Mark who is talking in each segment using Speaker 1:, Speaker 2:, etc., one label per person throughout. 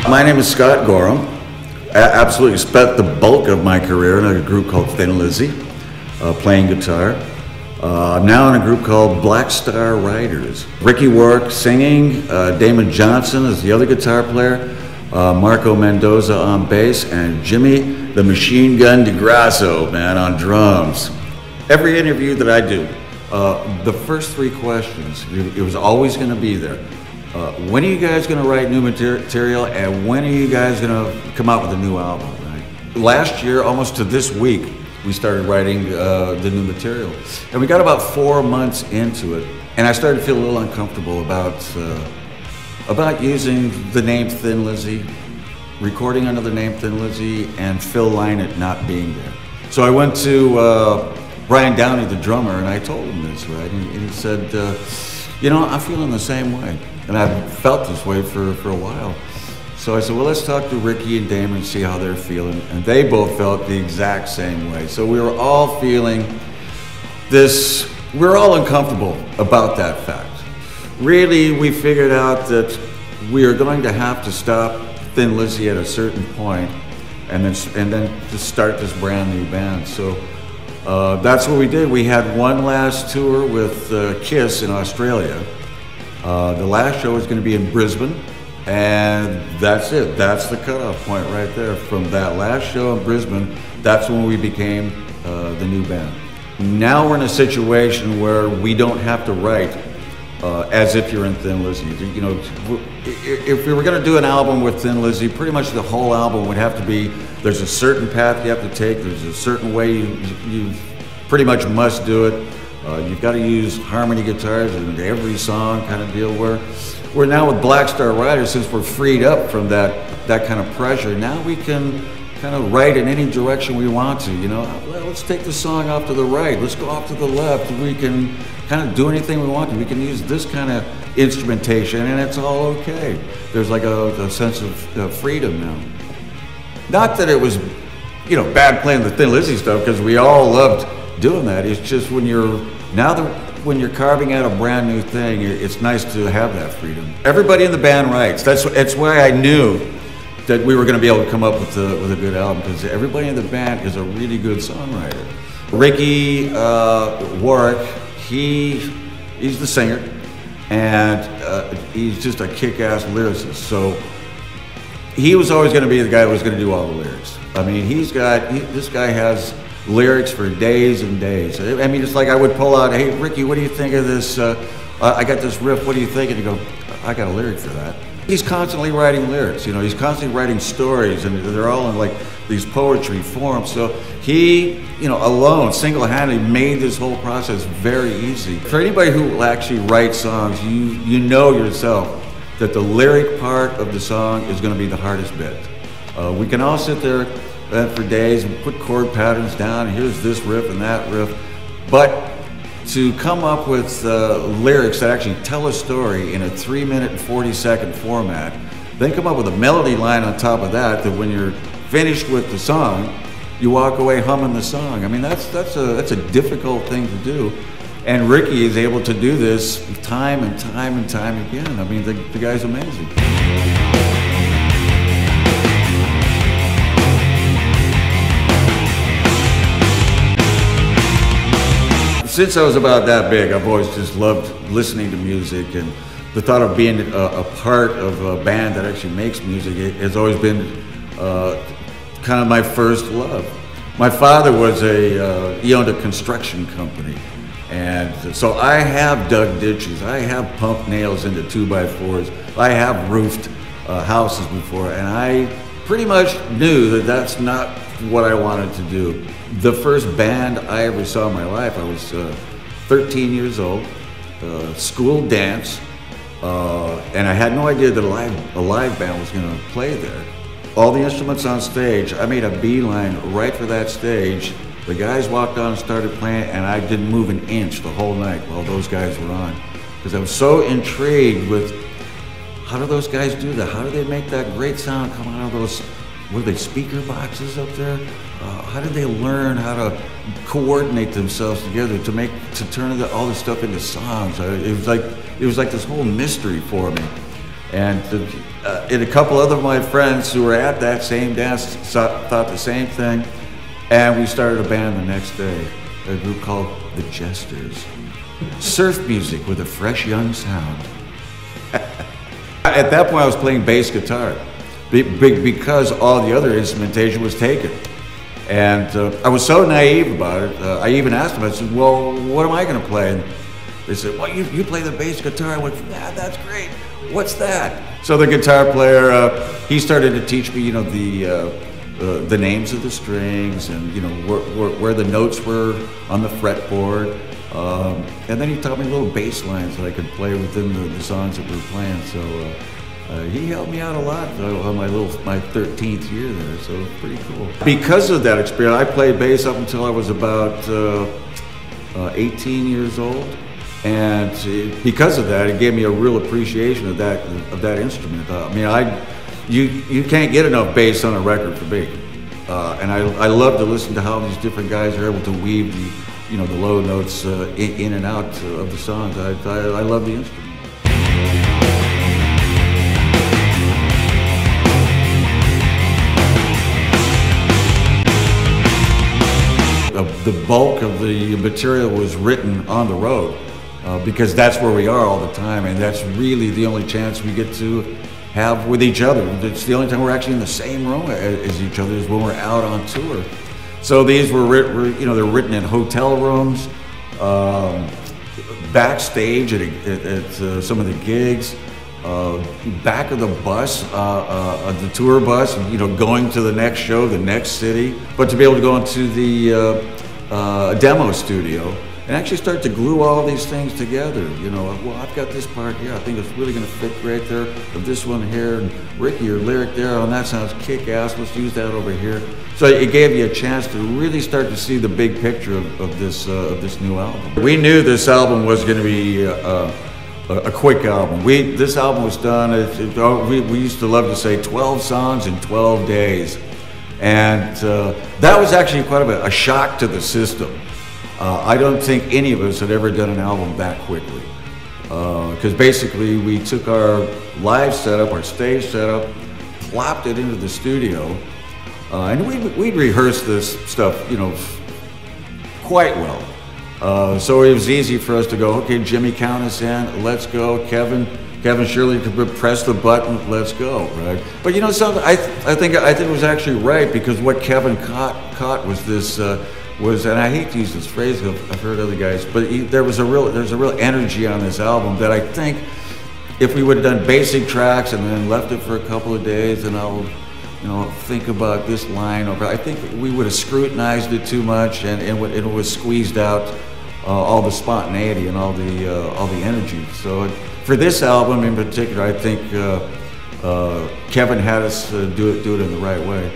Speaker 1: My name is Scott Gorham. I absolutely spent the bulk of my career in a group called Thin Lizzy, playing guitar. I'm now in a group called Black Star Riders. Ricky Warwick singing, Damon Johnson is the other guitar player, Marco Mendoza on bass, and Jimmy the Machine Gun DeGrasso, man, on drums. Every interview that I do, the first three questions, it was always going to be there. When are you guys going to write new material, and when are you guys going to come out with a new album? Right? Last year, almost to this week, we started writing the new material, and we got about 4 months into it, and I started to feel a little uncomfortable about using the name Thin Lizzy, recording under the name Thin Lizzy, and Phil Lynott not being there. So I went to Brian Downey, the drummer, and I told him this, right? And he said, you know, I'm feeling the same way. And I've felt this way for a while. So I said, well, let's talk to Ricky and Damon and see how they're feeling. And they both felt the exact same way. So we were all feeling this, we were all uncomfortable about that fact. Really, we figured out that we are going to have to stop Thin Lizzy at a certain point and then to start this brand new band. So that's what we did. We had one last tour with Kiss in Australia. The last show was going to be in Brisbane, and that's it. That's the cutoff point right there. From that last show in Brisbane, that's when we became the new band. Now we're in a situation where we don't have to write as if you're in Thin Lizzy. You know, if we were going to do an album with Thin Lizzy, pretty much the whole album would have to be, there's a certain path you have to take, there's a certain way you pretty much must do it. You've got to use harmony guitars in every song kind of deal. We're now with Black Star Riders, since we're freed up from that kind of pressure, now we can kind of write in any direction we want to, you know. Well, let's take the song off to the right, let's go off to the left, we can kind of do anything we want to. We can use this kind of instrumentation and it's all okay. There's like a sense of freedom now. Not that it was, you know, bad playing the Thin Lizzy stuff, because we all loved doing that. It's just when you're carving out a brand new thing, it's nice to have that freedom. Everybody in the band writes. That's why I knew that we were going to be able to come up with a good album, because everybody in the band is a really good songwriter. Ricky Warwick, he's the singer, and he's just a kick-ass lyricist. So he was always going to be the guy who was going to do all the lyrics. I mean, this guy has lyrics for days and days. I mean, it's like I would pull out, hey, Ricky, what do you think of this? I got this riff, what do you think? And you go, I got a lyric for that. He's constantly writing lyrics, you know, he's constantly writing stories, and they're all in like these poetry forms. So he, you know, alone, single-handedly made this whole process very easy. For anybody who actually writes songs, you know yourself that the lyric part of the song is going to be the hardest bit. We can all sit there for days and put chord patterns down, and here's this riff and that riff, but to come up with lyrics that actually tell a story in a 3-minute and 40-second format, then come up with a melody line on top of that, that when you're finished with the song, you walk away humming the song. I mean, that's a difficult thing to do, and Ricky is able to do this time and time and time again. I mean, the guy's amazing. Since I was about that big, I've always just loved listening to music, and the thought of being a part of a band that actually makes music has always been kind of my first love. My father he owned a construction company, and so I have dug ditches, I have pumped nails into 2x4s, I have roofed houses before, and I pretty much knew that that's not what I wanted to do. The first band I ever saw in my life, I was 13 years old, school dance, and I had no idea that a live band was going to play there. All the instruments on stage, I made a beeline right for that stage. The guys walked on and started playing, and I didn't move an inch the whole night while those guys were on, because I was so intrigued with how do those guys do that? How do they make that great sound come out of those, were they speaker boxes up there? How did they learn how to coordinate themselves together to turn all this stuff into songs? It was like this whole mystery for me. And a couple other of my friends who were at that same dance thought the same thing, and we started a band the next day, a group called The Jesters. Surf music with a fresh young sound. At that point I was playing bass guitar because all the other instrumentation was taken. And I was so naive about it, I even asked them, I said, well, what am I going to play? And they said, well, you play the bass guitar. I went, yeah, that's great. What's that? So the guitar player, he started to teach me, you know, the names of the strings and, you know, where the notes were on the fretboard. And then he taught me little bass lines that I could play within the songs that we were playing. So he helped me out a lot on my 13th year there, so it was pretty cool. Because of that experience, I played bass up until I was about 18 years old. And because of that, it gave me a real appreciation of that instrument. I mean, you can't get enough bass on a record for me. And I love to listen to how these different guys are able to weave the low notes in and out of the songs. I love the instrument. The bulk of the material was written on the road. Because that's where we are all the time, and that's really the only chance we get to have with each other. It's the only time we're actually in the same room as each other is when we're out on tour. So these were they're written in hotel rooms, backstage at some of the gigs, back of the bus, the tour bus, going to the next show, the next city. But to be able to go into the demo studio and actually start to glue all these things together. Well, I've got this part here, I think it's really gonna fit right there, or this one here, and Ricky, your lyric there, oh, that sounds kick-ass, let's use that over here. So it gave you a chance to really start to see the big picture of this new album. We knew this album was gonna be a quick album. This album was done, we used to love to say 12 songs in 12 days. And that was actually quite a shock to the system. I don't think any of us had ever done an album that quickly. Because basically we took our live setup, our stage setup, plopped it into the studio, and we'd rehearsed this stuff, quite well. So it was easy for us to go, okay, Jimmy, count us in, let's go. Kevin Shirley could press the button, let's go, right? But something, I think it was actually right, because what Kevin caught was this, and I hate to use this phrase, I've heard other guys, but there's a real energy on this album that I think if we would have done basic tracks and then left it for a couple of days and I'll think about this line over, I think we would have scrutinized it too much and it was squeezed out all the spontaneity and all the energy. So for this album in particular, I think Kevin had us do it in the right way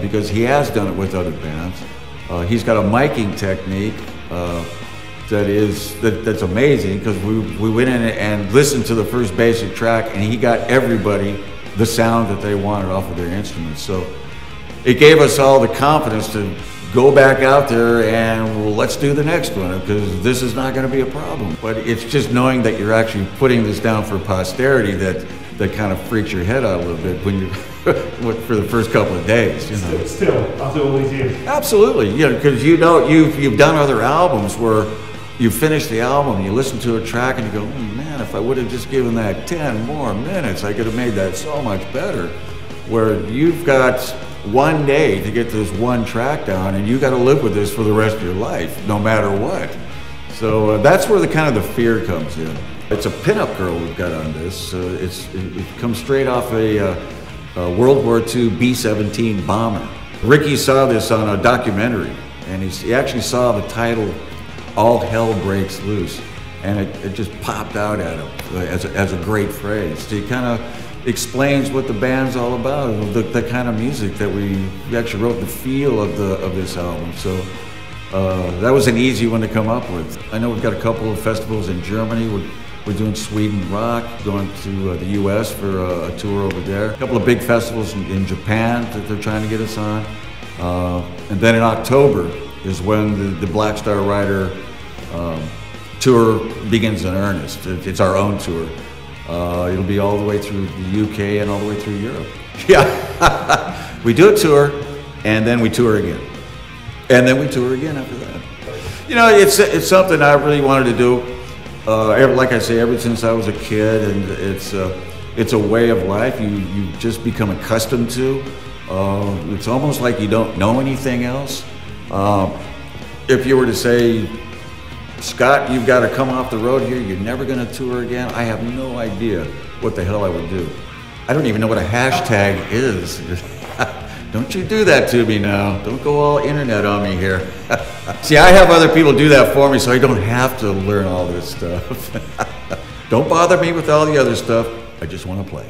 Speaker 1: because he has done it with other bands. He's got a miking technique that's amazing, because we went in and listened to the first basic track and he got everybody the sound that they wanted off of their instruments. So it gave us all the confidence to go back out there and let's do the next one, because this is not going to be a problem. But it's just knowing that you're actually putting this down for posterity that kind of freaks your head out a little bit when you for the first couple of days.
Speaker 2: Still, after all these years.
Speaker 1: Absolutely, because you've done other albums where you finish the album, you listen to a track, and you go, oh, man, if I would have just given that 10 more minutes, I could have made that so much better. Where you've got one day to get this one track down, and you got to live with this for the rest of your life, no matter what. So that's where the kind of the fear comes in. It's a pinup girl we've got on this. It comes straight off a World War II B-17 bomber. Ricky saw this on a documentary, and he actually saw the title, All Hell Breaks Loose, and it just popped out at him as a great phrase. It kind of explains what the band's all about, the kind of music that we actually wrote, the feel of this album. So that was an easy one to come up with. I know we've got a couple of festivals in Germany. We're doing Sweden Rock, going to the US for a tour over there. A couple of big festivals in Japan that they're trying to get us on. And then in October is when the Black Star Rider tour begins in earnest. It's our own tour. It'll be all the way through the UK and all the way through Europe. Yeah, we do a tour, and then we tour again. And then we tour again after that. You know, it's something I really wanted to do. Like I say, ever since I was a kid, and it's a way of life you just become accustomed to. It's almost like you don't know anything else. If you were to say, Scott, you've got to come off the road here, you're never going to tour again, I have no idea what the hell I would do. I don't even know what a hashtag is. Don't you do that to me now. Don't go all internet on me here. See, I have other people do that for me, so I don't have to learn all this stuff. Don't bother me with all the other stuff. I just want to play.